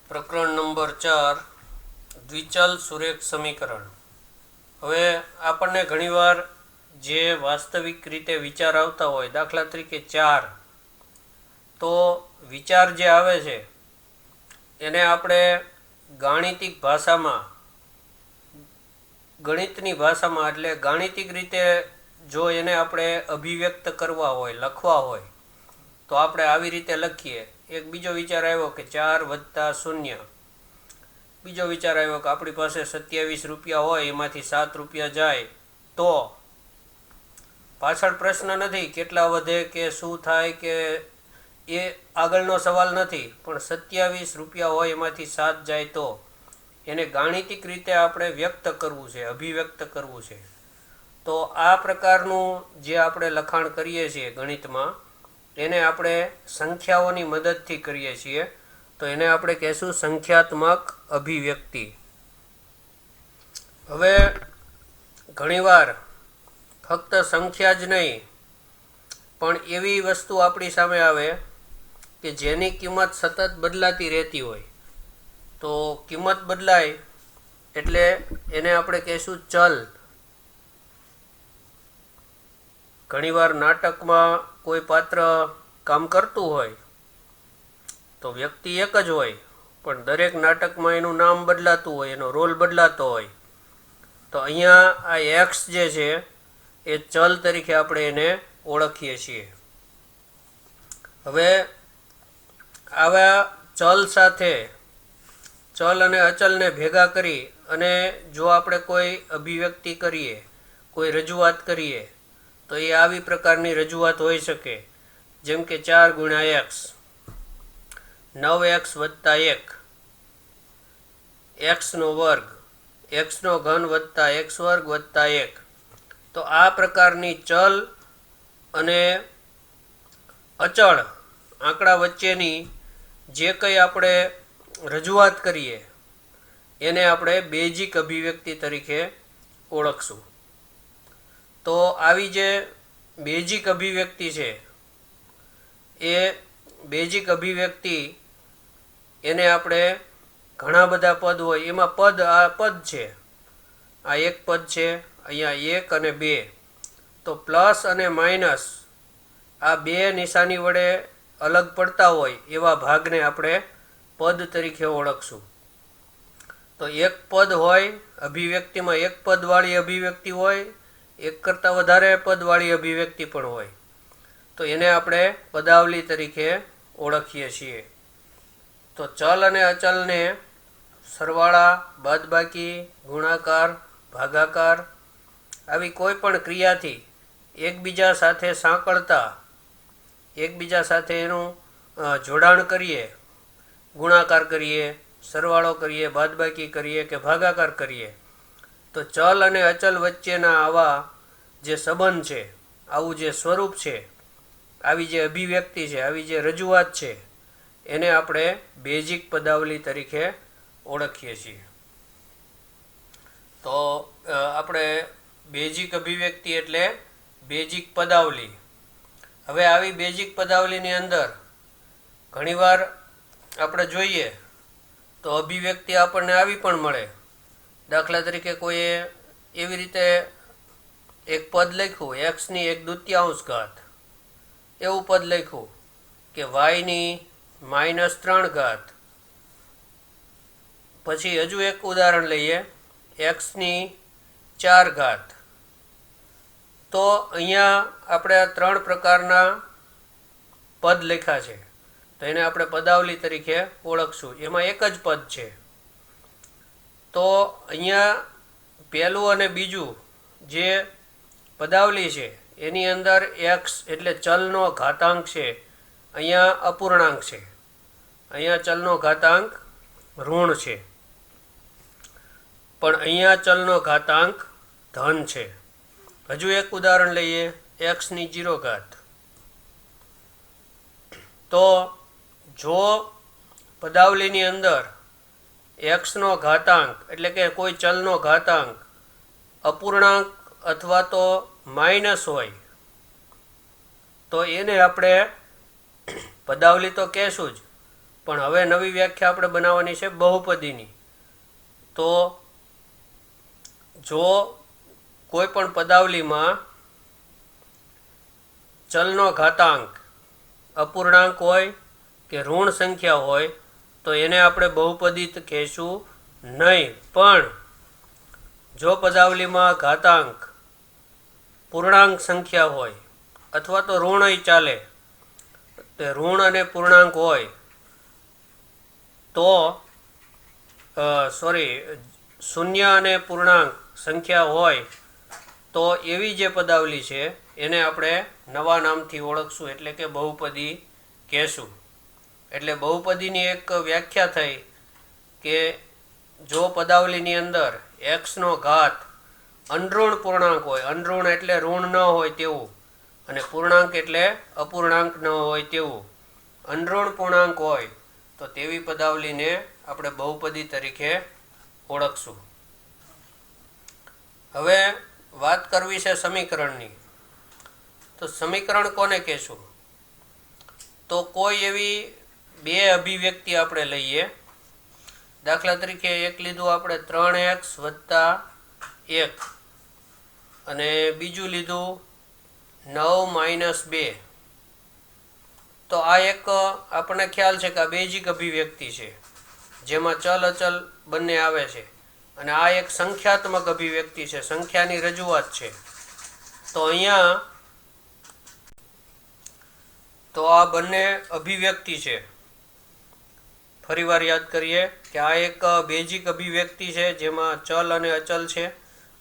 પ્રકરણ નંબર 4 દ્વિચલ સુરેખ સમીકરણ. હવે આપણને ઘણીવાર જે વાસ્તવિક રીતે વિચાર આવતા હોય, દાખલા તરીકે 4, તો વિચાર જે આવે છે એને આપણે ગાણિતિક ભાષામાં, ગણિતની ભાષામાં એટલે ગાણિતિક રીતે જો એને આપણે અભિવ્યક્ત કરવા હોય, લખવા હોય, તો આપણે આવી રીતે લખીએ. એક બીજો વિચાર આવ્યો કે 4 વત્તા 0. બીજો વિચાર આવ્યો કે આપણી પાસે 27 રૂપિયા હોય, એમાંથી 7 રૂપિયા જાય તો પાછળ પ્રશ્ન નથી કેટલા વધે કે શું થાય કે એ આગળનો સવાલ નથી, પણ 27 રૂપિયા હોય એમાંથી 7 જાય તો એને ગાણિતિક રીતે આપણે વ્યક્ત કરવું છે, અભિવ્યક્ત કરવું છે. તો આ પ્રકારનું જે આપણે લખાણ કરીએ છીએ ગણિતમાં, એને આપણે સંખ્યાઓની મદદથી કરીએ છીએ, તો એને આપણે કહેશું સંખ્યાત્મક અભિવ્યક્તિ. હવે ઘણીવાર ફક્ત સંખ્યા જ નહીં, પણ એવી વસ્તુ આપણી સામે આવે કે જેની કિંમત સતત બદલાતી રહેતી હોય. તો કિંમત બદલાય એટલે એને આપણે કહેશું ચલ. ઘણીવાર નાટકમાં કોઈ પાત્ર કામ કરતું હોય તો વ્યક્તિ એક જ હોય, પણ દરેક નાટકમાં એનું નામ બદલાતું હોય, એનો રોલ બદલાતો હોય. તો અહીંયા આ એક્સ જે છે એ ચલ તરીકે આપણે એને ઓળખીએ છીએ. હવે આવા ચલ સાથે ચલ અને અચલને ભેગા કરી અને જો આપણે કોઈ અભિવ્યક્તિ કરીએ, કોઈ રજૂઆત કરીએ, તો એ આવી પ્રકારની રજૂઆત હોઈ શકે, જેમ કે 4 ગુણ્યા x, 9x વત્તા 1, x નો વર્ગ, x નો ઘન વત્તા x વર્ગ વત્તા 1. તો આ પ્રકારની ચલ અને અચળ આંકડા વચ્ચેની જે કંઈ આપણે રજૂઆત કરીએ એને આપણે બેઝિક અભિવ્યક્તિ તરીકે ઓળખશું. તો આવી જે બેઝિક અભિવ્યક્તિ છે એ બેઝિક અભિવ્યક્તિ એને આપણે ઘણા બધા પદ હોય એમાં આ પદ છે, આ એક પદ છે, અહીંયા 1 અને 2. તો પ્લસ અને માઇનસ આ બે નિશાની વડે અલગ પડતા હોય એવા ભાગને આપણે પદ તરીકે ઓળખશું. તો એક પદ હોય અભિવ્યક્તિમાં, એક પદવાળી અભિવ્યક્તિ હોય, એક કરતાં વધારે પદવાળી અભિવ્યક્તિ પણ હોય, તો એને આપણે પદાવલી તરીકે ઓળખીએ છીએ. તો ચલ અને અચલને સરવાળા, બાદબાકી, ગુણાકાર, ભાગાકાર આવી કોઈ પણ ક્રિયાથી એકબીજા સાથે સાંકળતા, એકબીજા સાથે એનું જોડાણ કરીએ, ગુણાકાર કરીએ, સરવાળો કરીએ, બાદબાકી કરીએ કે ભાગાકાર કરીએ, તો ચલ અને અચલ વચ્ચેના આવા જે સંબંધ છે, આવું જે સ્વરૂપ છે, આવી જે અભિવ્યક્તિ છે, આવી જે રજૂઆત છે, એને આપણે બેઝિક પદાવલી તરીકે ઓળખીએ છીએ. તો આપણે બેઝિક અભિવ્યક્તિ એટલે બેઝિક પદાવલી. હવે આવી બેઝિક પદાવલીની અંદર ઘણીવાર આપણે જોઈએ તો અભિવ્યક્તિ આપણને આવી પણ મળે. દાખલા તરીકે કોઈએ એવી રીતે એક પદ લખ્યું, x ની 1/2 ઘાત, એવું પદ લખ્યું કે y ની -3 ઘાત. પછી હજુ એક ઉદાહરણ લઈએ, x ની 4 ઘાત. તો અહીંયા આપણે આ 3 પ્રકારના પદ લખ્યા છે, તો એને આપણે પદાવલી તરીકે ઓળખશું. એમાં એક જ પદ છે. તો અહીંયા પહેલું અને બીજું જે પદાવલી છે એની અંદર x એટલે ચલનો ઘાતાંક છે, અહીંયા અપૂર્ણાંક છે, અહીંયા ચલનો ઘાતાંક ઋણ છે, પણ અહીંયા ચલનો ઘાતાંક ધન છે. હજુ એક ઉદાહરણ લઈએ, x ની 0 ઘાત. તો જો પદાવલીની અંદર x નો ઘાતાંક એટલે કે કોઈ ચલનો ઘાતાંક અપૂર્ણાંક અથવા તો માઇનસ હોય તો એને આપણે પદાવલી તો કહેશું જ, પણ હવે નવી વ્યાખ્યા આપણે બનાવવાની છે બહુપદીની. તો જો કોઈ પણ પદાવલીમાં ચલનો ઘાતાંક અપૂર્ણાંક હોય કે ઋણ સંખ્યા હોય તો એને આપણે બહુપદી કહેશું નહીં. પણ જો પદાવલીમાં ઘાતાંક પૂર્ણાંક સંખ્યા હોય અથવા તો ઋણય ચાલે, તે ઋણ અને પૂર્ણાંક હોય તો શૂન્ય અને પૂર્ણાંક સંખ્યા હોય તો એવી જે પદાવલી છે એને આપણે નવા નામથી ઓળખશું, એટલે કે બહુપદી કહેશું. એટલે બહુપદીની એક વ્યાખ્યા થઈ કે જો પદાવલીની અંદર એક્સનો ઘાત અનઋણ પૂર્ણાંક હોય, અનઋણ એટલે ઋણ ન હોય તેવું, અને પૂર્ણાંક એટલે અપૂર્ણાંક ન હોય તેવું, અનઋણ પૂર્ણાંક હોય તો તેવી પદાવલીને આપણે બહુપદી તરીકે ઓળખશું. હવે વાત કરવી છે સમીકરણની. તો સમીકરણ કોને કહેશું? તો કોઈ એવી બે અભિવ્યક્તિ આપણે લઈએ. દાખલા તરીકે એક લીધું આપણે 3x + 1 અને બીજું લીધું 9 - 2. તો આ એક આપણને ખ્યાલ છે કે આ બેઝિક અભિવ્યક્તિ છે જેમાં ચલ અચલ બંને આવે છે, અને આ એક સંખ્યાત્મક અભિવ્યક્તિ છે, સંખ્યાની રજૂઆત છે. તો અહીંયા તો આ બંને અભિવ્યક્તિ છે. ફરીવાર યાદ કરીએ કે આ એક બેઝિક અભિવ્યક્તિ છે જેમાં ચલ અને અચલ છે,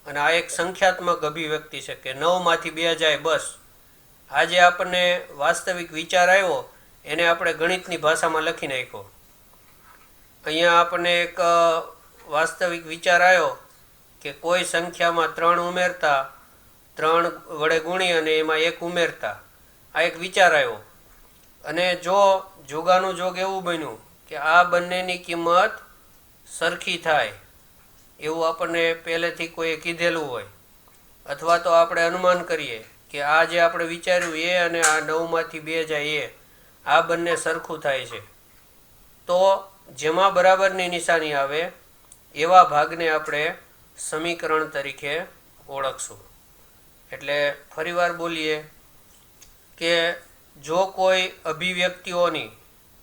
અને આ એક સંખ્યાત્મક અભિવ્યક્તિ છે કે 9 માંથી 2 જાય બસ. આ જે આપણને વાસ્તવિક વિચાર આવ્યો એને આપણે ગણિતની ભાષામાં લખી નાખ્યો. અહીંયા આપણને એક વાસ્તવિક વિચાર આવ્યો કે કોઈ સંખ્યામાં 3 ઉમેરતા, 3 વડે ગુણી અને એમાં 1 ઉમેરતા, આ એક વિચાર આવ્યો. અને જો જોગાનું જોગ એવું બન્યું કે આ બંનેની કિંમત સરખી થાય એવું આપણને પહેલેથી કોઈએ કીધેલું હોય, અથવા તો આપણે અનુમાન કરીએ કે આ જે આપણે વિચાર્યું એ અને આ 9 માંથી 2 જાય એ, આ બંને સરખું થાય છે, તો જેમાં બરાબરની નિશાની આવે એવા ભાગને આપણે સમીકરણ તરીકે ઓળખશું. એટલે ફરીવાર બોલીએ કે જો કોઈ અભિવ્યક્તિઓની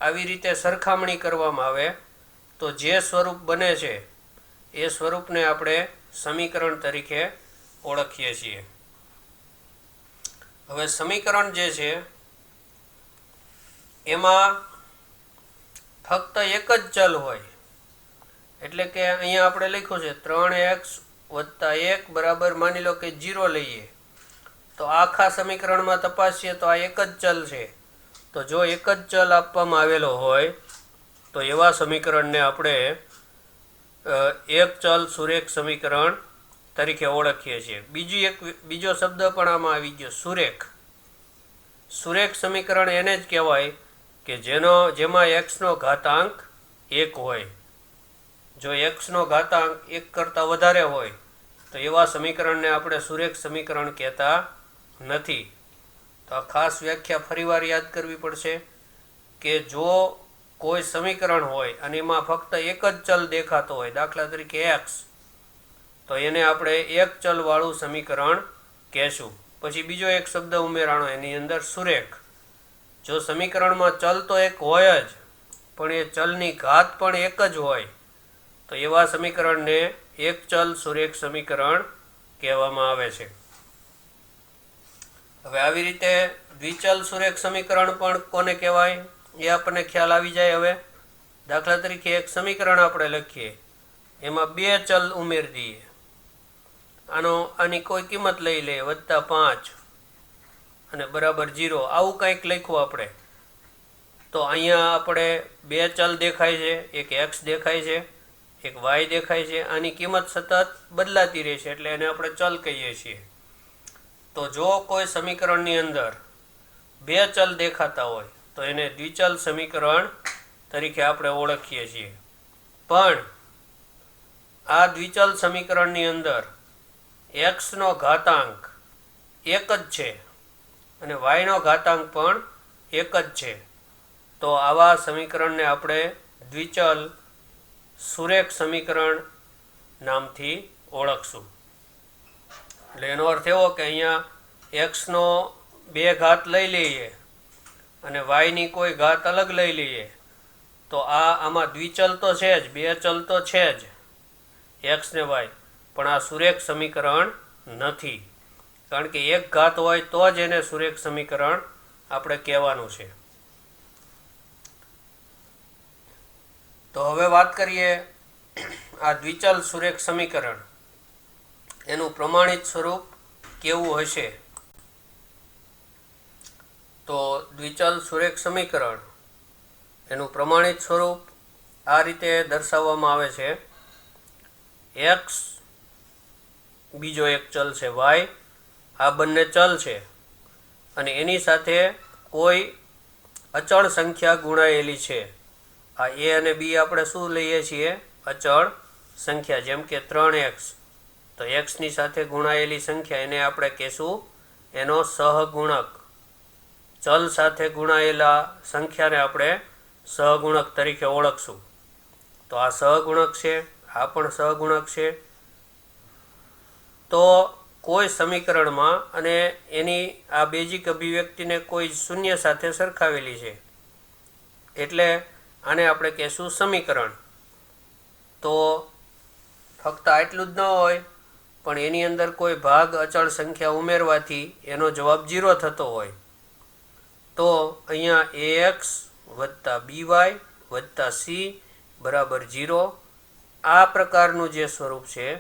આવી રીતે સરખામણી કરવામાં આવે તો જે સ્વરૂપ બને છે એ સ્વરૂપને આપણે સમીકરણ તરીકે ઓળખીએ છીએ. હવે સમીકરણ જે છે એમાં ફક્ત એક જ ચલ હોય, એટલે કે અહીંયા આપણે લખ્યું છે 3x + 1 બરાબર માની લો કે 0 લઈએ, તો આખા સમીકરણમાં તપાસીએ તો આ એક જ ચલ છે. તો જો એક જ ચલ આપવામાં આવેલો હોય તો એવા સમીકરણને આપણે એક ચલ સુરેખ સમીકરણ તરીકે ઓળખીએ છીએ. બીજો શબ્દ પણ આમાં આવી ગયો, સુરેખ. સુરેખ સમીકરણ એને જ કહેવાય કે જેમાં એક્સનો ઘાતાંક 1 હોય. જો એક્સનો ઘાતાંક 1 કરતાં વધારે હોય તો એવા સમીકરણને આપણે સુરેખ સમીકરણ કહેતા નથી. તો આ ખાસ વ્યાખ્યા ફરીવાર યાદ કરવી પડશે કે જો કોઈ સમીકરણ હોય અને એમાં ફક્ત એક જ ચલ દેખાતો હોય, દાખલા તરીકે એક્સ, તો એને આપણે એક ચલવાળું સમીકરણ કહેશું. પછી બીજો એક શબ્દ ઉમેરાણો એની અંદર સુરેખ. જો સમીકરણમાં ચલ તો એક હોય જ પણ એ ચલની ઘાત પણ એક જ હોય તો એવા સમીકરણને એક ચલ સુરેખ સમીકરણ કહેવામાં આવે છે. હવે આવી રીતે દ્વિચલ સુરેખ સમીકરણ પણ કોને કહેવાય એ આપણને ખ્યાલ આવી જાય. હવે દાખલા તરીકે એક સમીકરણ આપણે લખીએ, એમાં 2 ચલ ઉમેરી દઈએ, આની કોઈ કિંમત લઈ લઈએ +5 અને બરાબર 0, આવું કંઈક લખ્યું આપણે. તો અહીંયા આપણે 2 ચલ દેખાય છે, એક એક્સ દેખાય છે, એક વાય દેખાય છે. આની કિંમત સતત બદલાતી રહેશે એટલે એને આપણે ચલ કહીએ છીએ. તો જો કોઈ સમીકરણની અંદર 2 ચલ દેખાતા હોય તો એને દ્વિચલ સમીકરણ તરીકે આપણે ઓળખીએ છીએ. પણ આ દ્વિચલ સમીકરણની અંદર એક્સનો ઘાતાંક 1 જ છે અને વાયનો ઘાતાંક પણ 1 જ છે. તો આવા સમીકરણને આપણે દ્વિચલ સુરેખ સમીકરણ નામથી ઓળખશું. એટલે એનો અર્થ એવો કે અહીંયા એક્સનો 2 ઘાત લઈ લઈએ અને વાયની કોઈ ઘાત અલગ લઈ લઈએ તો આમાં દ્વિચલ તો છે જ, 2 ચલ તો છે જ, એક્સ ને વાય, પણ આ સુરેખ સમીકરણ નથી. કારણ કે 1 ઘાત હોય તો જ એને સુરેખ સમીકરણ આપણે કહેવાનું છે. તો હવે વાત કરીએ આ દ્વિચલ સુરેખ સમીકરણ એનું પ્રમાણિત સ્વરૂપ કેવું હશે. તો દ્વિચલ સુરેખ સમીકરણ એનું પ્રમાણિત સ્વરૂપ આ રીતે દર્શાવવામાં આવે છે. એક્સ, બીજો એક ચલ છે વાય, આ બંને ચલ છે અને એની સાથે કોઈ અચળ સંખ્યા ગુણાયેલી છે. આ એ અને બી આપણે શું લઈએ છીએ? અચળ સંખ્યા. જેમ કે 3x, તો એક્સની સાથે ગુણાયેલી સંખ્યા એને આપણે કહેશું એનો સહગુણક. ચલ સાથે ગુણાયેલા સંખ્યાને આપણે સહગુણક તરીકે ઓળખશું. તો આ સહગુણક છે, આ પણ સહગુણક છે. તો કોઈ સમીકરણમાં અને એની આ બેઝિક અભિવ્યક્તિને કોઈ શૂન્ય સાથે સરખાવેલી છે એટલે આને આપણે કહેશું સમીકરણ. તો ફક્ત આટલું જ ન હોય પણ એની અંદર કોઈ ભાગ અચળ સંખ્યા ઉમેરવાથી એનો જવાબ 0 થતો હોય તો અહીંયા ax વત્તા by વત્તા c બરાબર 0 આ પ્રકારનું જે સ્વરૂપ છે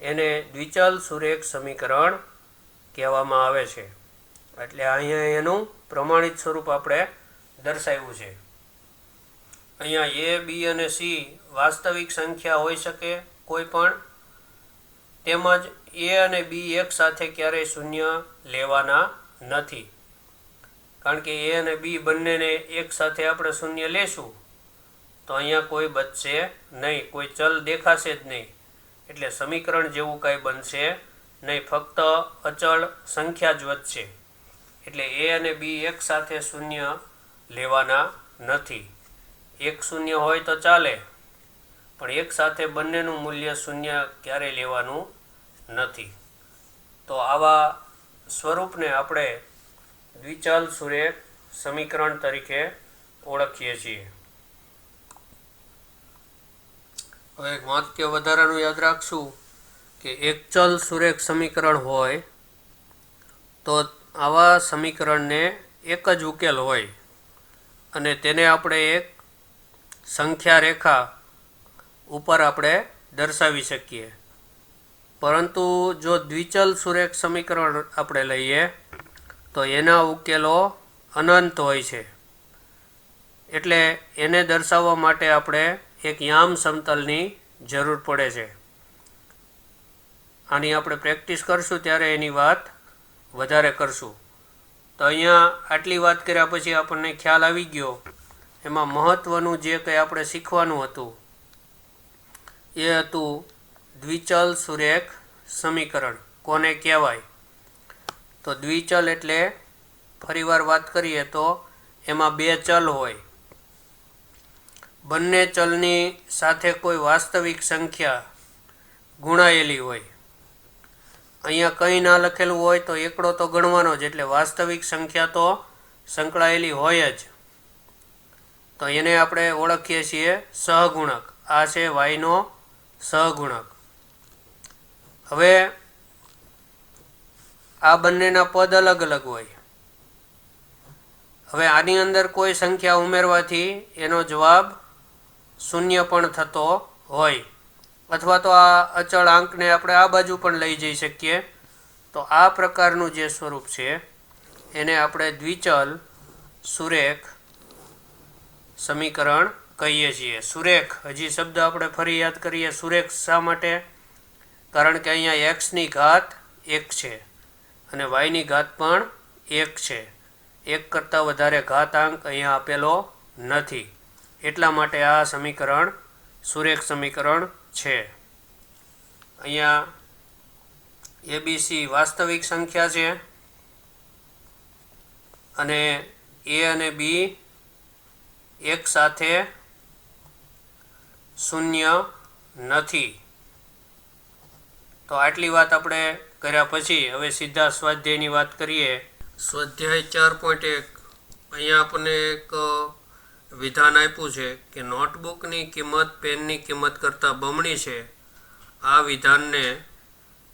એને દ્વિચલ સુરેખ સમીકરણ કહેવામાં આવે છે. એટલે અહીંયા એનું પ્રમાણિત સ્વરૂપ આપણે દર્શાવ્યું છે. અહીંયા a, b અને c વાસ્તવિક સંખ્યા હોઈ શકે કોઈ પણ, તેમજ a અને b એક સાથે ક્યારેય શૂન્ય લેવાના નથી. કારણ કે a અને b બંનેને એક સાથે આપણે શૂન્ય લેશું તો અહીંયા કોઈ બચશે નહીં, કોઈ ચલ દેખાશે જ નહીં. એટલે સમીકરણ જેવું કાંઈ બનશે નહીં, ફક્ત અચળ સંખ્યા જ વધશે. એટલે a અને b એક સાથે શૂન્ય લેવાના નથી. એક શૂન્ય હોય તો ચાલે પણ એક સાથે બંનેનું મૂલ્ય શૂન્ય ક્યારેય લેવાનું નથી. તો આવા સ્વરૂપને આપણે દ્વિચલ સુરેખ સમીકરણ તરીકે ઓળખીએ છીએ. હવે એક વાક્ય વધારાનું યાદ રાખશું કે એક ચલ સુરેખ સમીકરણ હોય તો આવા સમીકરણને એક જ ઉકેલ હોય અને તેને આપણે એક સંખ્યા રેખા ઉપર આપણે દર્શાવી શકીએ. પરંતુ જો દ્વિચલ સુરેખ સમીકરણ આપણે લઈએ તો એના ઉકેલો અનંત હોય છે. એટલે એને દર્શાવવા માટે આપણે એક યામ સમતલની જરૂર પડે છે. આની આપણે પ્રેક્ટિસ કરશું ત્યારે એની વાત વધારે કરશું. તો અહીંયા આટલી વાત કર્યા પછી આપણને ખ્યાલ આવી ગયો એમાં મહત્ત્વનું જે કંઈ આપણે શીખવાનું હતું એ હતું દ્વિચલ સુરેખ સમીકરણ કોને કહેવાય. તો દ્વિચલ એટલે ફરીવાર વાત કરીએ તો એમાં 2 ચલ હોય, બંને ચલની સાથે કોઈ વાસ્તવિક સંખ્યા ગુણાયેલી હોય. અહીંયા કંઈ ના લખેલું હોય તો એકડો તો ગણવાનો જ, એટલે વાસ્તવિક સંખ્યા તો સંકળાયેલી હોય જ. તો એને આપણે ઓળખીએ છીએ સહગુણક. આ છે વાયનો સહગુણક. હવે આ બંનેના પદ અલગ અલગ હોય. હવે આની અંદર કોઈ સંખ્યા ઉમેરવાથી એનો જવાબ શૂન્ય પણ થતો હોય, અથવા તો આ અચળ આંકને આપણે આ બાજુ પણ લઈ જઈ શકીએ. તો આ પ્રકારનું જે સ્વરૂપ છે એને આપણે દ્વિચલ સુરેખ સમીકરણ કહીએ છીએ. સુરેખ, હજી શબ્દ આપણે ફરી યાદ કરીએ. સુરેખ શા માટે? કારણ કે અહીંયા એક્સની ઘાત 1 છે અને વાયની ઘાત પણ 1 છે. 1 કરતાં વધારે ઘાતાંક અહીંયા આપેલો નથી. એટલા માટે આ સમીકરણ સુરેખ સમીકરણ છે. અહીંયા ABC વાસ્તવિક સંખ્યા છે અને A અને B એક સાથે શૂન્ય નથી. તો આટલી વાત આપણે કર્યા પછી હવે સીધા સ્વાધ્યાયની વાત કરીએ. સ્વાધ્યાય 4.1 અહીંયા આપણને એક વિધાન આપ્યું છે કે નોટબુકની કિંમત પેનની કિંમત કરતાં બમણી છે. આ વિધાનને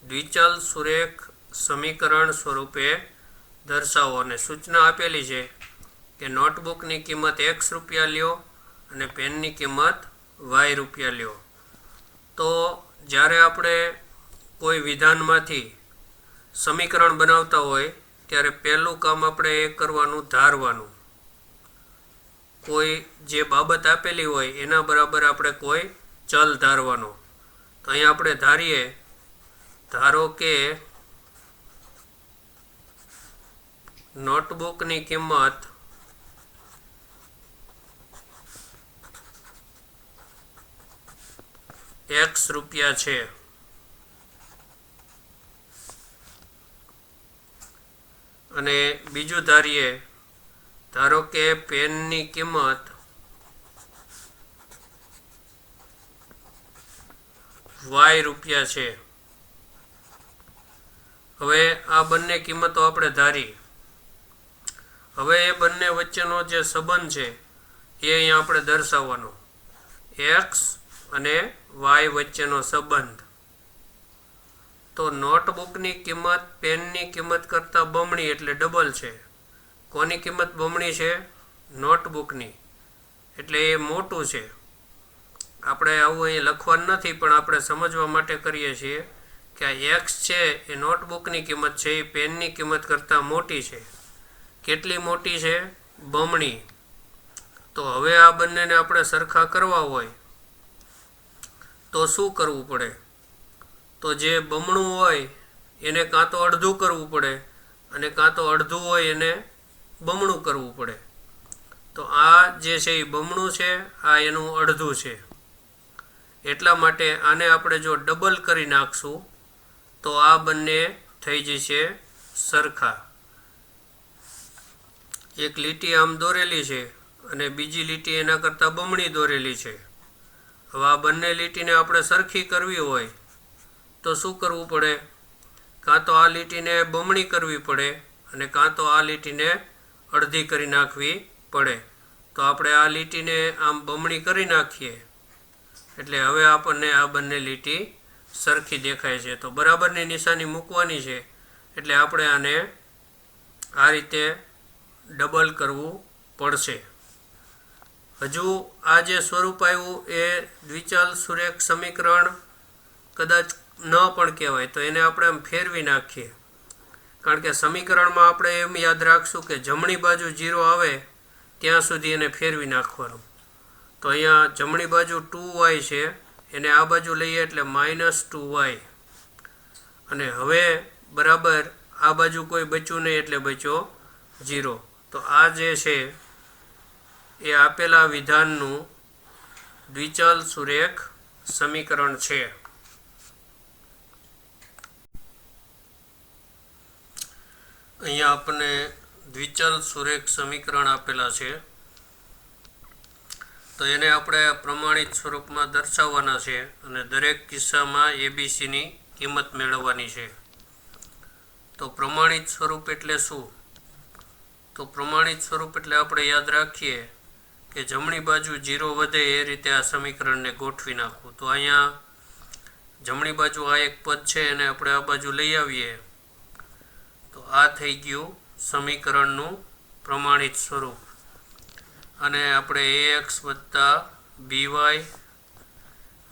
દ્વિચલ સુરેખ સમીકરણ સ્વરૂપે દર્શાવો. અને સૂચના આપેલી છે કે નોટબુકની કિંમત x રૂપિયા લ્યો અને પેનની કિંમત y રૂપિયા લ્યો. તો જ્યારે આપણે કોઈ વિધાનમાંથી સમીકરણ બનાવતા હોય ત્યારે પહેલું કામ આપણે એ કરવાનું, ધારવાનું. કોઈ જે બાબત આપેલી હોય એના બરાબર આપણે કોઈ ચલ ધારવાનો. તો અહીંયા આપણે ધારીએ, ધારો કે નોટબુકની કિંમત x રૂપિયા છે અને બીજું ધારીએ, ધારો કે પેનની કિંમત y રૂપિયા છે. હવે આ બંને કિંમતો આપણે ધારી. હવે એ બંને વચ્ચેનો જે સંબંધ છે એ અહીંયા આપણે દર્શાવવાનો. x અને y વચ્ચેનો સંબંધ. તો નોટબુકની કિંમત પેનની કિંમત કરતાં બમણી એટલે ડબલ છે. કોની કિંમત બમણી છે? નોટબુકની. એટલે એ મોટું છે. આપણે આવું અહીં લખવાનું નથી, પણ આપણે સમજવા માટે કરીએ છીએ કે આ x છે એ નોટબુકની કિંમત છે, એ પેનની કિંમત કરતાં મોટી છે. કેટલી મોટી છે? બમણી. તો હવે આ બંનેને આપણે સરખા કરવા હોય તો શું કરવું પડે? તો જે બમણું હોય એને કાં તો અડધું કરવું પડે અને કાં તો અડધું હોય એને બમણું કરવું પડે. તો આ જે છે એ બમણું છે, આ એનું અડધું છે. એટલા માટે આને આપણે જો ડબલ કરી નાખશું તો આ બંને થઈ જશે સરખા. એક લીટી આમ દોરેલી છે અને બીજી લીટી એના કરતાં બમણી દોરેલી છે. હવે આ બંને લીટીને આપણે સરખી કરવી હોય તો શું કરવું પડે? કાં તો આ લીટીને બમણી કરવી પડે અને કાં તો આ લીટીને અડધી કરી નાખવી પડે. તો આપણે આ લીટીને આમ બમણી કરી નાખીએ એટલે હવે આપણને આ બંને લીટી સરખી દેખાય છે. તો બરાબરની નિશાની મૂકવાની છે એટલે આપણે આને આ રીતે ડબલ કરવું પડશે. હજુ આ જે સ્વરૂપ આવ્યું એ દ્વિચલ સુરેખ સમીકરણ કદાચ ન પણ કહેવાય, તો એને આપણે આમ ફેરવી નાખીએ. કારણ કે સમીકરણમાં આપણે એમ યાદ રાખશું કે જમણી બાજુ 0 આવે ત્યાં સુધી એને ફેરવી નાખવાનું. તો અહીંયા જમણી બાજુ 2y છે, એને આ બાજુ લઈએ એટલે -2y. અને હવે બરાબર આ બાજુ કોઈ બચ્યું નહીં એટલે બચ્યો 0. તો આ જે છે એ આપેલા વિધાનનું દ્વિચલ સુરેખ સમીકરણ છે. અહીંયા આપણને દ્વિચલ સુરેખ સમીકરણ આપેલા છે, તો એને આપણે પ્રમાણિત સ્વરૂપમાં દર્શાવવાના છે અને દરેક કિસ્સામાં ABCની કિંમત મેળવવાની છે. તો પ્રમાણિત સ્વરૂપ એટલે શું? તો પ્રમાણિત સ્વરૂપ એટલે આપણે યાદ રાખીએ કે જમણી બાજુ 0 વધે એ રીતે આ સમીકરણને ગોઠવી નાખવું. તો અહીંયા જમણી બાજુ આ એક પદ છે એને આપણે આ બાજુ લઈ આવીએ તો આ થઈ ગયું સમીકરણનું પ્રમાણિત સ્વરૂપ. અને આપણે AX + BY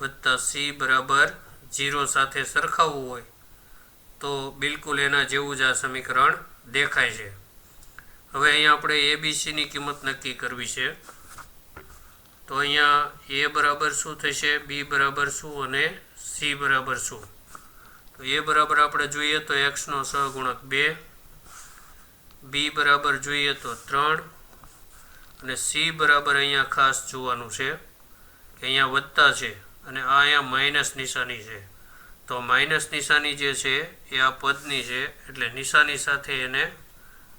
+ C બરાબર 0 સાથે સરખાવવું હોય તો બિલકુલ એના જેવું જ આ સમીકરણ દેખાય છે. હવે અહીંયા આપણે ABCની કિંમત નક્કી કરવી છે. તો અહીંયા A બરાબર શું થશે, B બરાબર શું અને C બરાબર શું? તો A બરાબર આપણે જોઈએ તો x નો સહગુણક 2, B બરાબર જોઈએ તો 3 અને C બરાબર અહીંયા ખાસ જોવાનું છે કે અહીંયા વત્તા છે અને આ અહીંયા માઇનસ નિશાની છે. તો માઇનસ નિશાની જે છે એ આ પદની છે એટલે નિશાની સાથે એને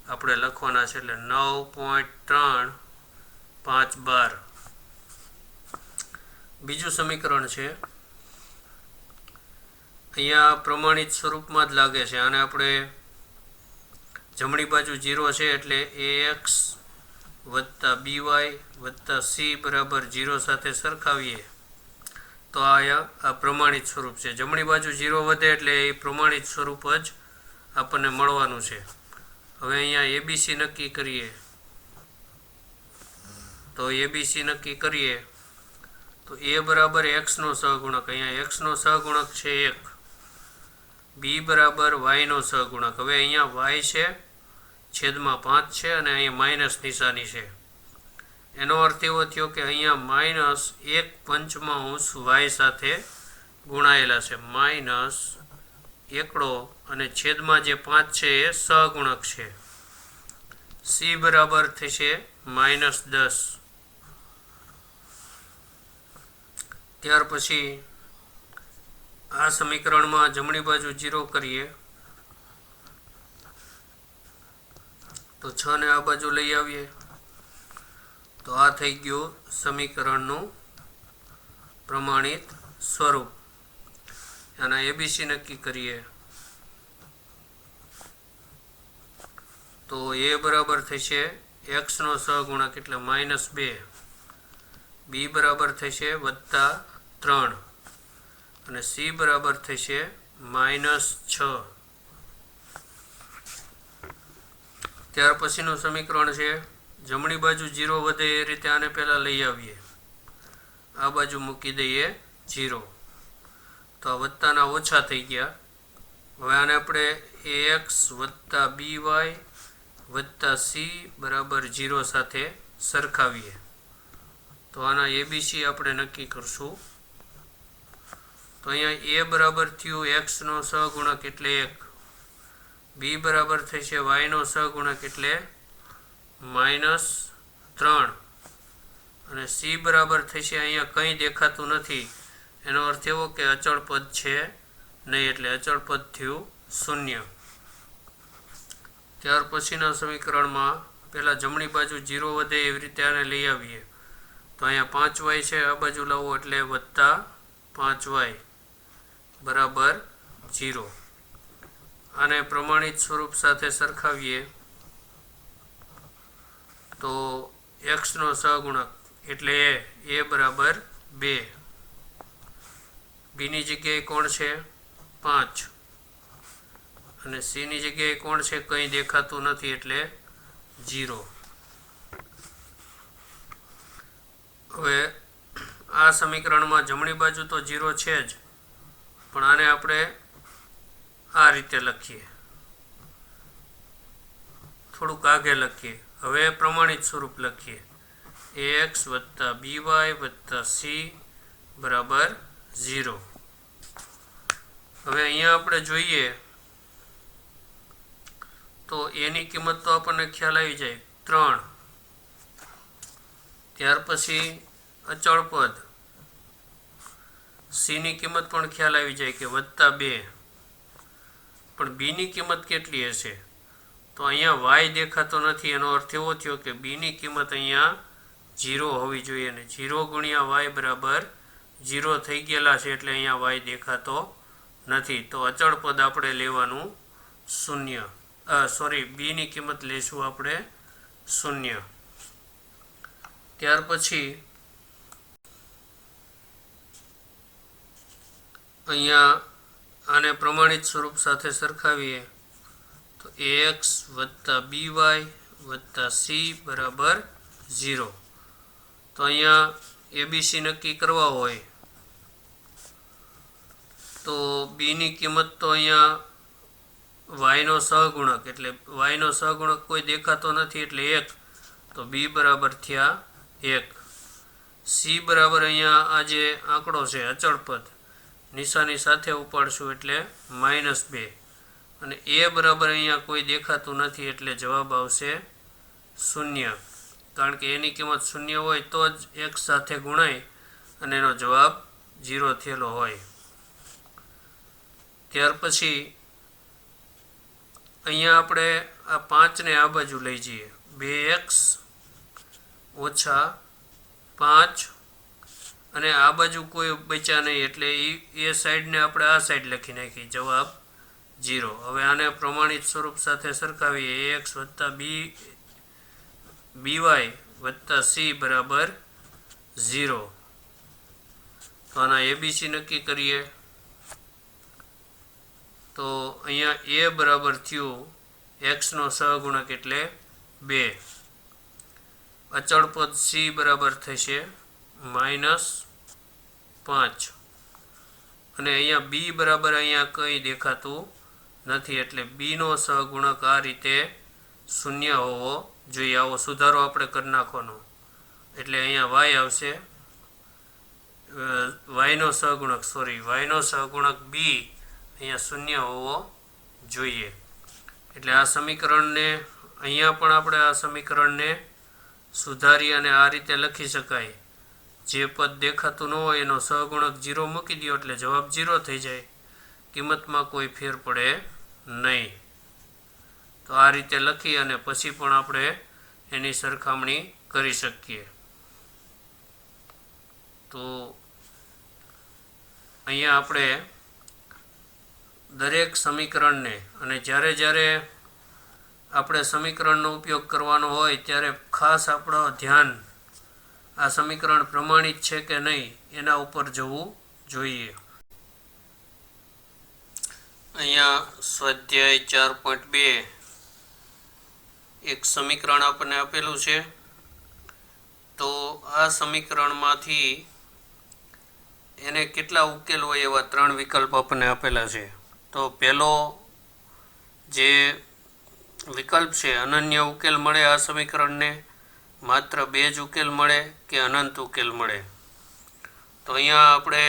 આપણે લખવાના છે. એટલે 9.3 5 12. બીજું સમીકરણ છે, અહીંયા પ્રમાણિત સ્વરૂપમાં જ લાગે છે. આને આપણે જમણી બાજુ 0 છે એટલે ax વત્તા by વત્તા c બરાબર 0 સાથે સરખાવીએ તો આ પ્રમાણિત સ્વરૂપ છે. જમણી બાજુ 0 વધે એટલે એ પ્રમાણિત સ્વરૂપ જ આપણને મળવાનું છે. હવે અહીંયા abc નક્કી કરીએ તો abc નક્કી કરીએ તો a બરાબર x નો સહગુણક, અહીંયા x નો સહગુણક છે 1, b બરાબર y નો સહગુણક. હવે અહીંયા y છે છેદમાં 5 છે અને અહીંયા માઇનસ નિશાની છે. એનો અર્થ એવો થયો કે અહીંયા માઇનસ 1/5 y સાથે ગુણાયેલા છે, માઇનસ એકડો અને છેદમાં જે 5 છે એ સહગુણક છે. c બરાબર થશે -10. ત્યાર પછી આ સમીકરણમાં જમણી બાજુ 0 કરીએ તો 6 ને આ બાજુ લઈ આવીએ તો આ થઈ ગયું સમીકરણનું પ્રમાણિત સ્વરૂપ. આના abc નક્કી કરીએ તો a બરાબર થશે x નો સહગુણક એટલે -2, b બરાબર થશે +3 અને c બરાબર થશે -6. ત્યાર પછીનું સમીકરણ છે, જમણી બાજુ 0 વધે એ રીતે આને પહેલાં લઈ આવીએ, આ બાજુ મૂકી દઈએ 0 તો આ વત્તાના ઓછા થઈ ગયા. હવે આને આપણે ax વત્તા by વત્તા c બરાબર 0 સાથે સરખાવીએ તો આના abc આપણે નક્કી કરશું. તો અહીંયા a બરાબર થયું x નો સહગુણક એટલે 1, b બરાબર થશે y નો સહગુણક એટલે -3 અને c બરાબર થશે, અહીંયા કંઈ દેખાતું નથી એનો અર્થ એવો કે અચળ પદ છે નહીં એટલે અચળ પદ થયું 0. ત્યાર પછીના સમીકરણમાં પહેલાં જમણી બાજુ 0 વધે એવી રીતે આને લઈ આવીએ તો અહીંયા 5y છે, આ બાજુ લાવો એટલે +5y બરાબર 0. આને પ્રમાણિત સ્વરૂપ સાથે સરખાવીએ તો x નો સહગુણક એટલે a બરાબર 2, b ની જગ્યાએ કોણ છે 5 અને c ની જગ્યાએ કોણ છે કંઈ દેખાતું નથી એટલે 0. હવે આ સમીકરણમાં જમણી બાજુ તો 0 છે જ, પણ આને આપણે આ રીતે લખીએ, થોડુંક આગે લખીએ. હવે પ્રમાણિત સ્વરૂપ લખીએ, ax વત્તા by વત્તા c બરાબર 0. હવે અહીંયા આપણે જોઈએ તો એની કિંમત તો આપણને ખ્યાલ આવી જાય 3. ત્યાર પછી અચળ પદ c ની કિંમત પણ ખ્યાલ આવી જાય કે +2, પણ b ની કિંમત કેટલી હશે તો અહીંયા y દેખાતો નથી. એનો અર્થ એવો થયો કે b ની કિંમત અહીંયા 0 હોવી જોઈએ અને 0 ગુણ્યા y બરાબર 0 થઈ ગયેલા છે એટલે અહીંયા y દેખાતો નથી. તો અચળ પદ આપણે લેવાનું 0, b ની કિંમત લેશું આપણે 0. ત્યાર પછી અહીંયા આને પ્રમાણિત સ્વરૂપ સાથે સરખાવીએ તો ax વત્તા by વત્તા c બરાબર 0. તો અહીંયા abc નક્કી કરવા હોય તો b ની કિંમત તો અહીંયા y નો સહગુણક એટલે y નો સહગુણક કોઈ દેખાતો નથી એટલે 1 તો b બરાબર થયા 1. c બરાબર અહીંયા આ જે આંકડો છે અચળ પદ નિશાની સાથે ઉપાડશું એટલે -2 અને a બરાબર અહીંયા કોઈ દેખાતું નથી એટલે જવાબ આવશે 0, કારણ કે એની કિંમત 0 હોય તો જ x સાથે ગુણાય અને એનો જવાબ 0 થયેલો હોય. ત્યાર પછી અહીંયા આપણે આ 5 ને આ બાજુ લઈ જઈએ, 2x ઓછા 5 અને આ બાજુ કોઈ બચ્યા નહીં એટલે એ સાઈડને આપણે આ સાઈડ લખી નાખી, જવાબ 0. હવે આને પ્રમાણિત સ્વરૂપ સાથે સરખાવીએ. ax વત્તા by વત્તા c બરાબર 0. તો આના abc નક્કી કરીએ. તો અહીંયા a બરાબર થયું x નો સહગુણક એટલે 2. અચળ પદ c બરાબર થશે -5 અને અહીંયા b બરાબર અહીંયા કંઈ દેખાતું નથી એટલે b નો સહગુણક આ રીતે 0 હોવો જોઈએ. આવો સુધારો આપણે કરી નાખવાનો એટલે અહીંયા y આવશે. y નો સહગુણક b અહીંયા 0 હોવો જોઈએ. એટલે આ સમીકરણને અહીંયા પણ આપણે આ સમીકરણને સુધારી અને આ રીતે લખી શકાય. જે પદ દેખાતું ન હોય એનો સહગુણક 0 મૂકી દો એટલે જવાબ 0 થઈ જાય, કિંમતમાં કોઈ ફેર પડે નહીં. તો આ રીતે લખી અને પછી પણ આપણે એની સરખામણી કરી શકીએ. તો અહીંયા આપણે દરેક સમીકરણને અને જ્યારે આપણે સમીકરણનો ઉપયોગ કરવાનો હોય ત્યારે ખાસ આપણો ધ્યાન આ સમીકરણ પ્રમાણિત છે કે નહીં એના ઉપર જવું જોઈએ. અહીંયા સ્વાધ્યાય 4.2 એક સમીકરણ આપણને આપેલું છે. તો આ સમીકરણમાંથી એને કેટલા ઉકેલ હોય એવા 3 વિકલ્પ આપણને આપેલા છે. તો પહેલો જે વિકલ્પ છે અનન્ય ઉકેલ મળે આ સમીકરણને, માત્ર 2 જ ઉકેલ મળે કે અનંત ઉકેલ મળે. તો અહીંયા આપણે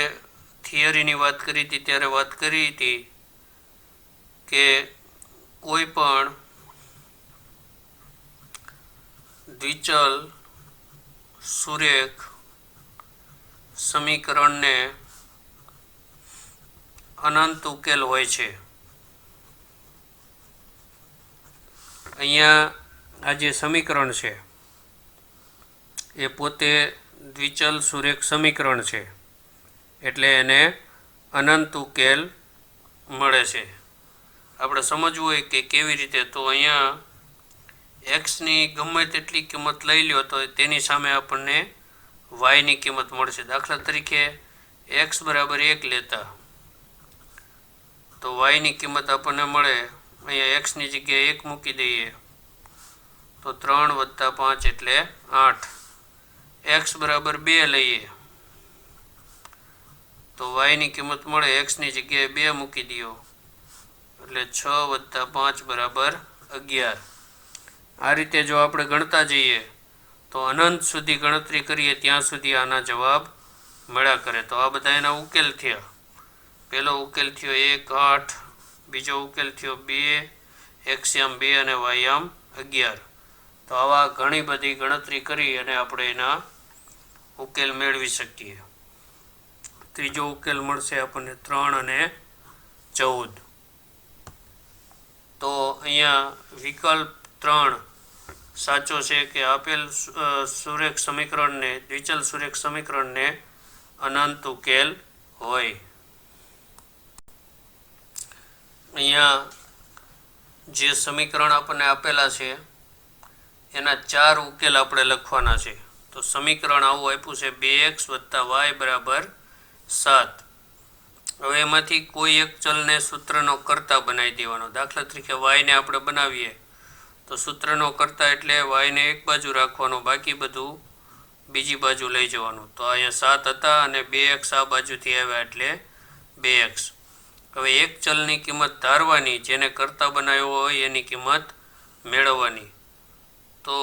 થિયરીની વાત કરી હતી ત્યારે વાત કરી હતી કે કોઈ પણ દ્વિચલ સુરેખ સમીકરણને અનંત ઉકેલ હોય છે. અહીંયા આ જે સમીકરણ છે એ પોતે દ્વિચલ સુરેખ સમીકરણ છે એટલે એને અનંત ઉકેલ મળે છે. આપણે સમજવું હોય કે કેવી રીતે, તો અહીંયા એક્સની ગમે તેટલી કિંમત લઈ લો તો તેની સામે આપણને વાયની કિંમત મળશે. દાખલા તરીકે એક્સ બરાબર 1 લેતા તો વાયની કિંમત આપણને મળે, અહીંયા એક્સની જગ્યાએ 1 મૂકી દઈએ તો 3 + 5 એટલે 8. એક્સ બરાબર 2 લઈએ તો વાયની કિંમત મળે, એક્સની જગ્યાએ 2 મૂકી દો એટલે 6 + 5 બરાબર 11. આ રીતે જો આપણે ગણતા જઈએ તો અનંત સુધી ગણતરી કરીએ ત્યાં સુધી આના જવાબ મળ્યા કરે. તો આ બધા એના ઉકેલ થયા. પહેલો ઉકેલ થયો 1 8, બીજો ઉકેલ થયો 2, એક્સયામ 2 અને વાયયામ 11. તો આવા ઘણી બધી ગણતરી કરી અને આપણે એના ઉકેલ મેળવી શકીએ. ત્રીજો ઉકેલ મળશે આપણને 3 અને 14. તો અહીંયા વિકલ્પ 3 સાચો છે કે આપેલ સુરેખ સમીકરણને દ્વિચલ સુરેખ સમીકરણને અનંત ઉકેલ હોય. અહીંયા જે સમીકરણ આપણને આપેલા છે એના 4 ઉકેલ આપણે લખવાના છે. તો સમીકરણ આવું આપ્યું છે 2x + y બરાબર 7. હવે એમાંથી કોઈ એક ચલને સૂત્રનો કર્તા બનાવી દેવાનો. દાખલા તરીકે વાયને આપણે બનાવીએ તો સૂત્રનો કર્તા એટલે વાયને એક બાજુ રાખવાનો, બાકી બધું બીજી બાજુ લઈ જવાનું. તો અહીંયા 7 હતા અને 2x આ બાજુથી આવ્યા એટલે 2x. હવે એક ચલની કિંમત ધારવાની, જેને કર્તા બનાવ્યો હોય એની કિંમત મેળવવાની. તો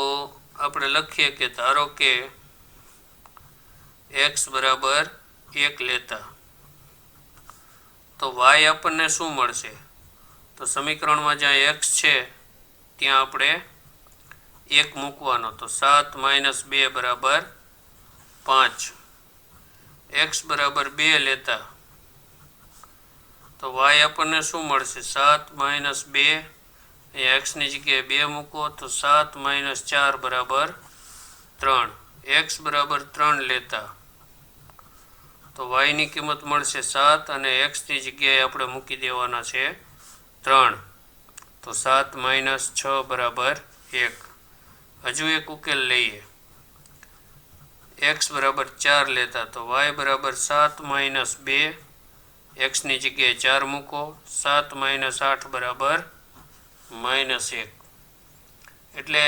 આપણે લખીએ કે ધારો કે x બરાબર 1 લેતા તો y આપણને શું મળશે? તો સમીકરણમાં જ્યાં x છે ત્યાં આપણે 1 મૂકવાનો. તો 7 - 2 બરાબર 5. x બરાબર 2 લેતા તો y આપણને શું મળશે? 7 - 2, અહીંયા x ની જગ્યાએ 2 મૂકો તો 7 - 4 બરાબર 3 x બરાબર 3 લેતા તો y ની કિંમત મળશે 7 અને x ની જગ્યાએ આપણે મૂકી દેવાના છે 3 તો 7 માઇનસ 6 બરાબર 1 હજુ એક ઉકેલ લઈએ x બરાબર 4 લેતા તો y બરાબર 7 માઇનસ 2 x ની જગ્યાએ 4 મૂકો 7 માઇનસ 8 બરાબર માઇનસ 1 એટલે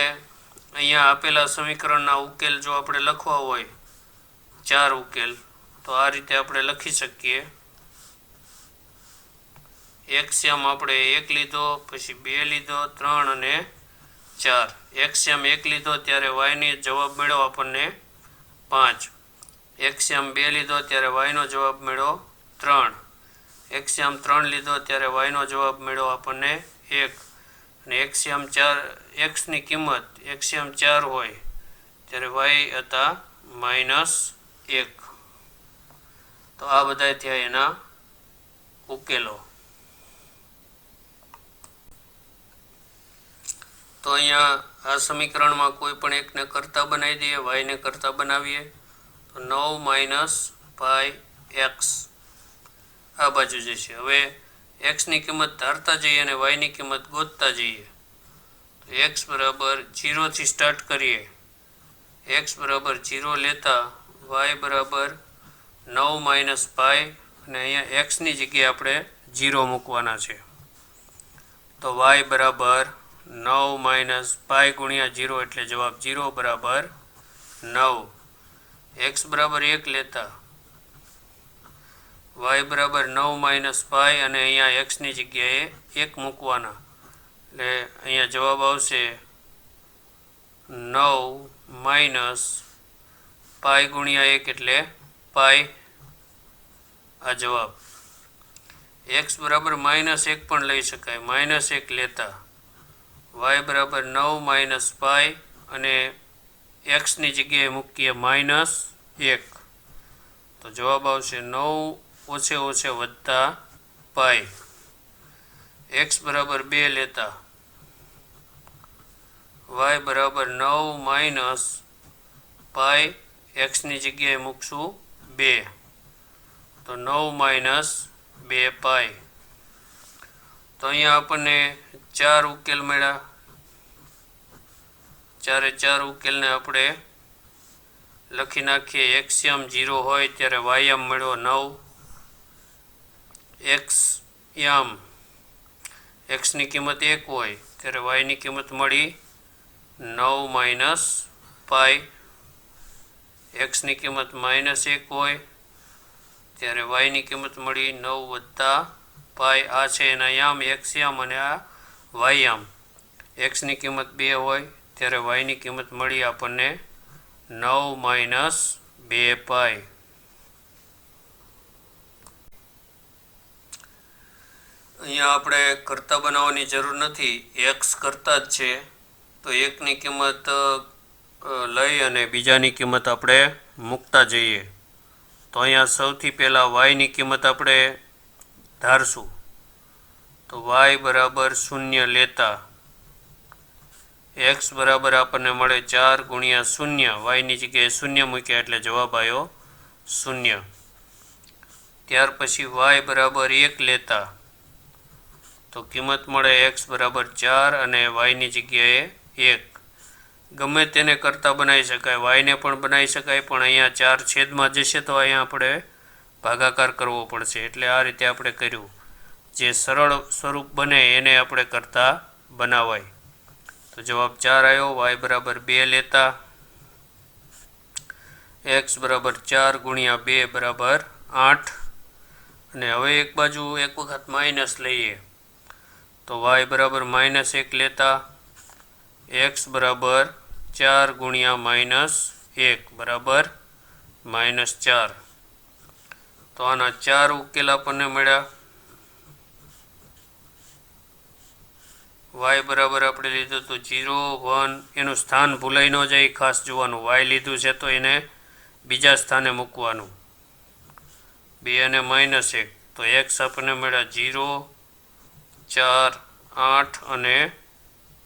અહીંયા આપેલા સમીકરણના ઉકેલ જો આપણે લખવા હોય 4 ઉકેલ તો આ રીતે આપણે લખી શકીએ એક્સએમ આપણે 1 લીધો પછી 2 લીધો 3 અને 4 એક્સએમ 1 લીધો ત્યારે y ને જવાબ મળ્યો આપણને 5 એક્સએમ 2 લીધો ત્યારે y નો જવાબ મળ્યો 3 એક્સએમ 3 લીધો ત્યારે y નો જવાબ મળ્યો આપણને 1 અને એક્સએમ 4 x ની કિંમત એક્સએમ 4 હોય ત્યારે y હતા -1 તો આ બધા થયા એના ઉકેલો તો અહીંયા આ સમીકરણમાં કોઈ પણ એકને કરતા બનાવી દઈએ y ને કરતા બનાવીએ તો 9 માઇનસ પાઈ x આ બાજુ જશે હવે x ની કિંમત ધારતા જઈએ અને y ની કિંમત ગોતતા જઈએ તો x બરાબર 0 થી સ્ટાર્ટ કરીએ x બરાબર 0 લેતા y બરાબર 9 માઇનસ પાઈ અને અહીંયા x ની જગ્યાએ આપણે 0 મૂકવાના છે તો y બરાબર 9 માઇનસ પાઈ ગુણ્યા 0 એટલે જવાબ 0 બરાબર 9 x બરાબર 1 લેતા y બરાબર 9 માઇનસ પાઈ અને અહીંયા x ની જગ્યાએ 1 મૂકવાના એટલે અહીંયા જવાબ આવશે 9 માઇનસ પાઈ ગુણ્યા 1 એટલે પાઈ આ જવાબ x બરાબર -1 પણ લઈ શકાય -1 લેતા y બરાબર 9 માઇનસ પાઈ અને x ની જગ્યાએ મૂકીએ -1 તો જવાબ આવશે 9 ઓછે ઓછે વત્તા પાઈ x બરાબર 2 લેતા y બરાબર 9 માઇનસ પાઈ x ની જગ્યાએ મૂકશું 2 તો 9 માઇનસ 2 પાઈ તો અહીંયા આપણને 4 ઉકેલ મળ્યા ચારે 4 ઉકેલને આપણે લખી નાખીએ એક્સએમ 0 હોય ત્યારે ym મળ્યો 9 એક્સએમ x ની કિંમત 1 હોય ત્યારે y ની કિંમત મળી 9 માઇનસ પાઈ x ની કિંમત -1 હોય ત્યારે y ની કિંમત મળી 9 વત્તા પાઈ આ છે એના યામ એક્સયામ અને આ yયામ x ની કિંમત 2 હોય ત્યારે y ની કિંમત મળી આપણને 9 માઇનસ 2 પાઈ અહીંયા આપણે કરતા બનાવવાની જરૂર નથી x કરતા જ છે તો એકની કિંમત લઈ અને બીજાની કિંમત આપણે મૂકતા જઈએ તો અહીંયા સૌથી પહેલાં y ની કિંમત આપણે ધારશું તો y બરાબર 0 લેતા x બરાબર આપણને મળે 4 ગુણ્યા 0 y ની જગ્યાએ 0 મૂક્યા એટલે જવાબ આવ્યો 0 ત્યાર પછી y બરાબર 1 લેતા તો કિંમત મળે x બરાબર 4 અને y ની જગ્યાએ 1 ગમે તેને કરતા બનાવી શકાય y ને પણ બનાવી શકાય પણ અહીંયા 4 છેદમાં જશે તો અહીંયા આપણે ભાગાકાર કરવો પડશે એટલે આ રીતે આપણે કર્યું જે સરળ સ્વરૂપ બને એને આપણે કરતા બનાવાય તો જવાબ 4 આવ્યો y બરાબર 2 લેતા x બરાબર 4 ગુણ્યા 2 બરાબર 8 અને હવે એક બાજુ એક વખત માઇનસ લઈએ તો y બરાબર -1 લેતા x બરાબર 4 ગુણ્યા -1 બરાબર -4 તો આના 4 ઉકેલ આપણને મળ્યા y બરાબર આપણે લીધું તો 0 1 એનું સ્થાન ભૂલાઈ ન જાય ખાસ જોવાનું y લીધું છે તો એને બીજા સ્થાને મૂકવાનું 2 અને -1 તો x આપણને મળ્યા 0 4 8 અને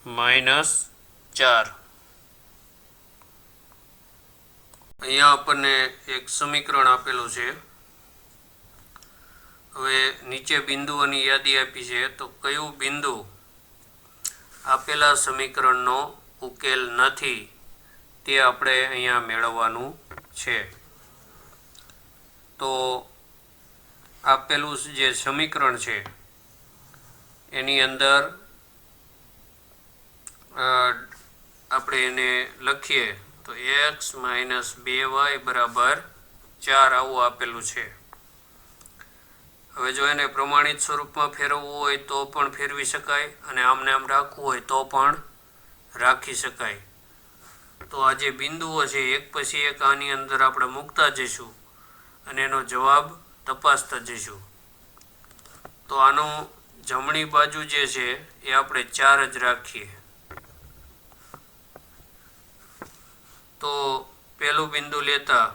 -4 અહીંયા આપણને એક સમીકરણ આપેલું છે. હવે નીચે બિંદુઓની યાદી આપી છે, તો કયું બિંદુ આપેલા સમીકરણનો ઉકેલ નથી તે આપણે અહીંયા મેળવવાનું છે. તો આપેલું જે સમીકરણ છે એની અંદર આપણે એને લખીએ તો x - 2y બરાબર 4 આવું આપેલું છે. હવે જો એને પ્રમાણિત સ્વરૂપમાં ફેરવવું હોય તો પણ ફેરવી શકાય, અને આમને આમ રાખવું હોય તો પણ રાખી શકાય. તો આ જે બિંદુઓ છે એક પછી એક આની અંદર આપણે મૂકતા જઈશું અને એનો જવાબ તપાસતા જઈશું. તો આનું જમણી બાજુ જે છે એ આપણે 4 જ રાખીએ. તો પહેલું બિંદુ લેતા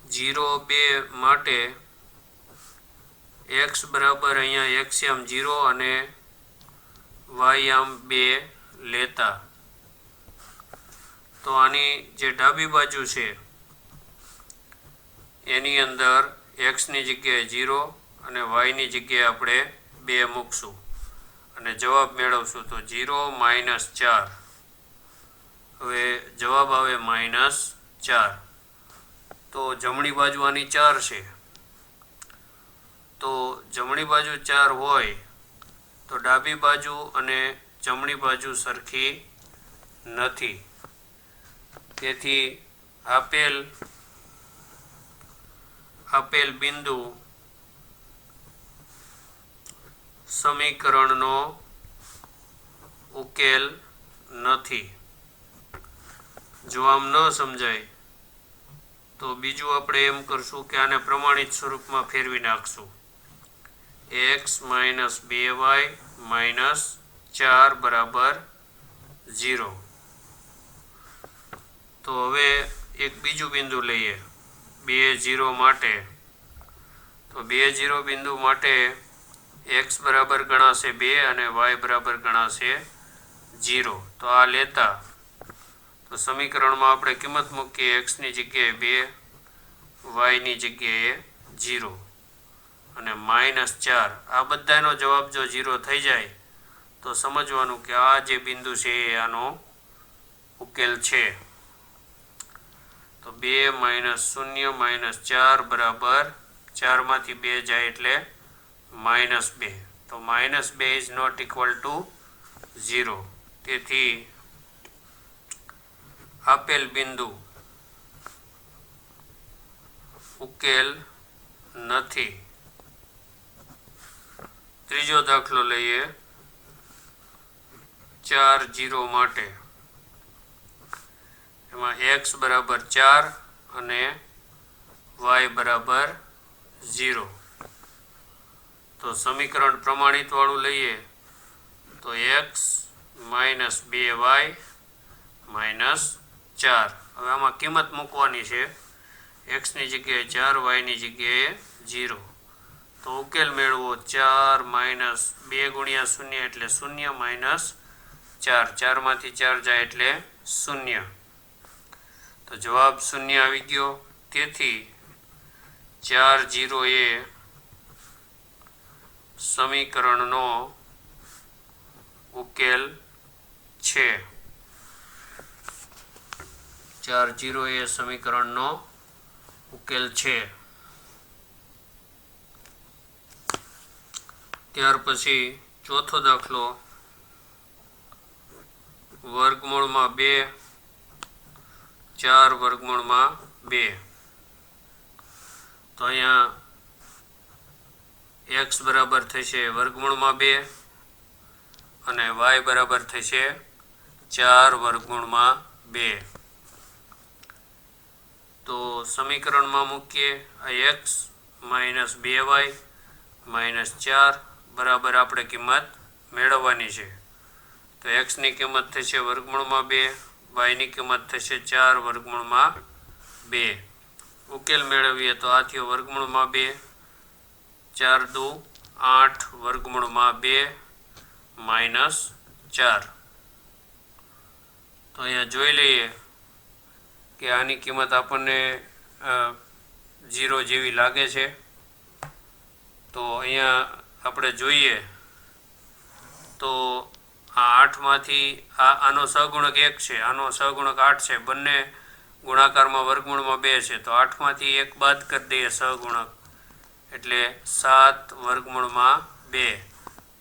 0, 2 માટે x બરાબર અહીંયા x આમ 0 અને y આમ 2 લેતા, તો આની જે ડાબી બાજુ છે એની અંદર x ની જગ્યાએ 0 અને y ની જગ્યાએ આપણે 2 મૂકશું અને જવાબ મેળવશું. તો 0 - 4. હવે જવાબ આવે -4. તો જમણી બાજુ આની 4 છે. તો જમણી બાજુ 4 હોય તો ડાબી બાજુ અને જમણી બાજુ સરખી નથી. તેથી આપેલ બિંદુ સમીકરણનો ઉકેલ નથી. જો આમ ન સમજાય તો બીજું આપણે એમ કરશું કે આને પ્રમાણિત સ્વરૂપમાં ફેરવી નાખશું. x - 2y - 4 બરાબર 0. તો હવે એક બીજું બિંદુ લઈએ 2, 0 માટે. તો 2, 0 બિંદુ માટે x બરાબર ગણાશે 2 અને y બરાબર ગણાશે 0. તો આ લેતા તો સમીકરણમાં આપણે કિંમત મૂકીએ x ની જગ્યાએ 2, y ની જગ્યાએ 0 અને -4. આ બધાનો જવાબ જો 0 થઈ જાય તો સમજવાનું કે આ જે બિંદુ છે એ આનો ઉકેલ છે. તો 2 - 0 - 4 બરાબર 4 માંથી 2 જાય એટલે -2. તો -2 is not equal to 0. તેથી આપેલ બિંદુ ઉકેલ નથી. ત્રીજો દાખલો લઈએ 4, 0 માટે. એમાં x બરાબર 4 અને y બરાબર 0. તો સમીકરણ પ્રમાણિત વાળું લઈએ તો x - 2y - 4. હવે આમાં કિંમત મૂકવાની છે. x ની જગ્યાએ 4, y ની જગ્યાએ 0. તો ઉકેલ મેળવો 4 - 2 ગુણ્યા 0 એટલે 0 - 4. 4 માંથી 4 જાય એટલે 0. તો જવાબ 0 આવી ગયો. તેથી 4, 0 એ સમીકરણનો ઉકેલ છે. 4, 0 એ સમીકરણનો ઉકેલ છે. ત્યાર પછી ચોથો દાખલો વર્ગમૂળમાં 2, 4 વર્ગમૂળમાં 2. તો અહીંયા x બરાબર થશે વર્ગમૂળમાં 2 અને y બરાબર થશે 4 વર્ગમૂળમાં 2. તો સમીકરણમાં મૂકીએ આ x - 2y - 4 બરાબર આપણે કિંમત મેળવવાની છે. તો x ની કિંમત થશે વર્ગમૂળમાં 2, y ની કિંમત થશે 4 વર્ગમૂળમાં 2. ઉકેલ મેળવીએ તો આ થયો વર્ગમૂળમાં 2, 4 દુ 8 વર્ગમૂળમાં 2 - 4. તો અહીંયા જોઈ લઈએ કે આની કિંમત આપણને 0 જેવી લાગે છે. તો અહીંયા આપણે જોઈએ તો આ 8માંથી આનો સહગુણક 1 છે, આનો સહગુણક 8 છે, બંને ગુણાકારમાં વર્ગમૂળમાં 2 છે. તો 8માંથી 1 બાદ કરી દઈએ સહગુણક, એટલે 7 વર્ગમૂળમાં 2.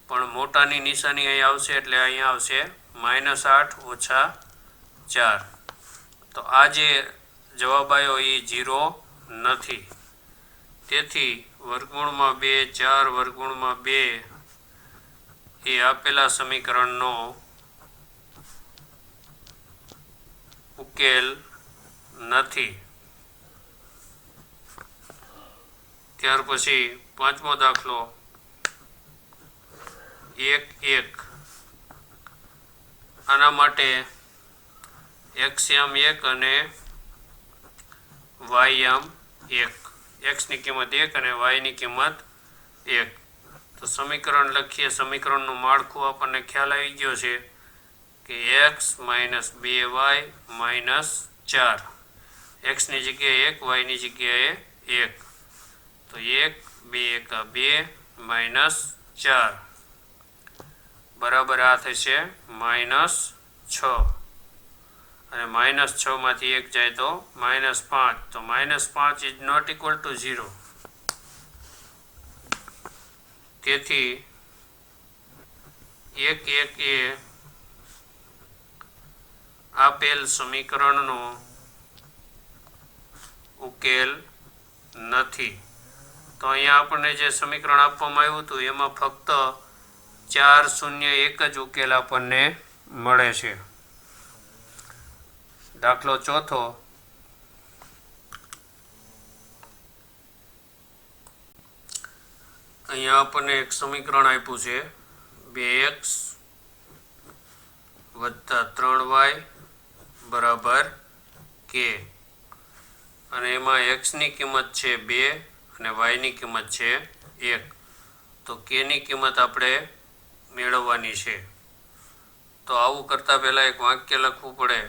પણ મોટાની નિશાની અહીં આવશે એટલે અહીંયા આવશે -8 ઓછા 4. તો આ જે જવાબ આવ્યો એ 0 નથી. તેથી વર્ગમૂળમાં 2, 4 વર્ગમૂળમાં 2 એ આપેલા સમીકરણનો ઉકેલ નથી. ત્યાર પછી 5મો દાખલો 1, આના માટે x યામ 1 અને y યામ 1, x ની કિંમત 1 અને y ની કિંમત 1. તો સમીકરણ લખીએ. સમીકરણનું માળખું આપણને ખ્યાલ આવી ગયો છે કે x - 2y - 4, x ની જગ્યાએ 1, y ની જગ્યાએ 1. તો 1, 2 એકા 2 -4 બરાબર આ થશે -6. અને -6 માંથી 1 જાય તો -5. તો -5 ઇઝ નોટ ઇક્વલ ટુ 0. તેથી 1 એ આપેલ સમીકરણનો ઉકેલ નથી. તો અહીંયા આપણને જે સમીકરણ આપવામાં આવ્યું હતું એમાં ફક્ત 4, 0, 1 જ ઉકેલ આપણને મળે છે. દાખલો ચોથો અહીંયા આપણને એક સમીકરણ આપ્યું છે 2x + 3y = k, અને એમાં x ની કિંમત છે 2 અને y ની કિંમત છે 1. તો k ની કિંમત આપણે મેળવવાની છે. તો આવું કરતા પહેલા એક વાક્ય લખવું પડે,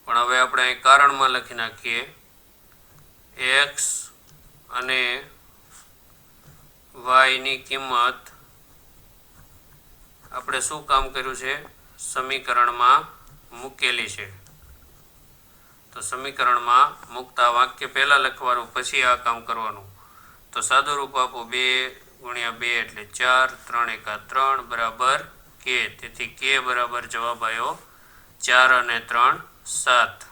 પણ હવે આપણે અહીં કારણમાં લખી નાખીએ. x અને y ની કિંમત આપણે શું કામ કર્યું છે? સમીકરણમાં મૂકેલી છે. તો સમીકરણમાં મૂકતા વાક્ય પહેલા લખવાનું, પછી આ કામ કરવાનું. તો સાદું રૂપ આપો. 2 × 2 એટલે 4, 3 એકા 3 = k. તેથી k બરાબર જવાબ આવ્યો 4 અને 3 7.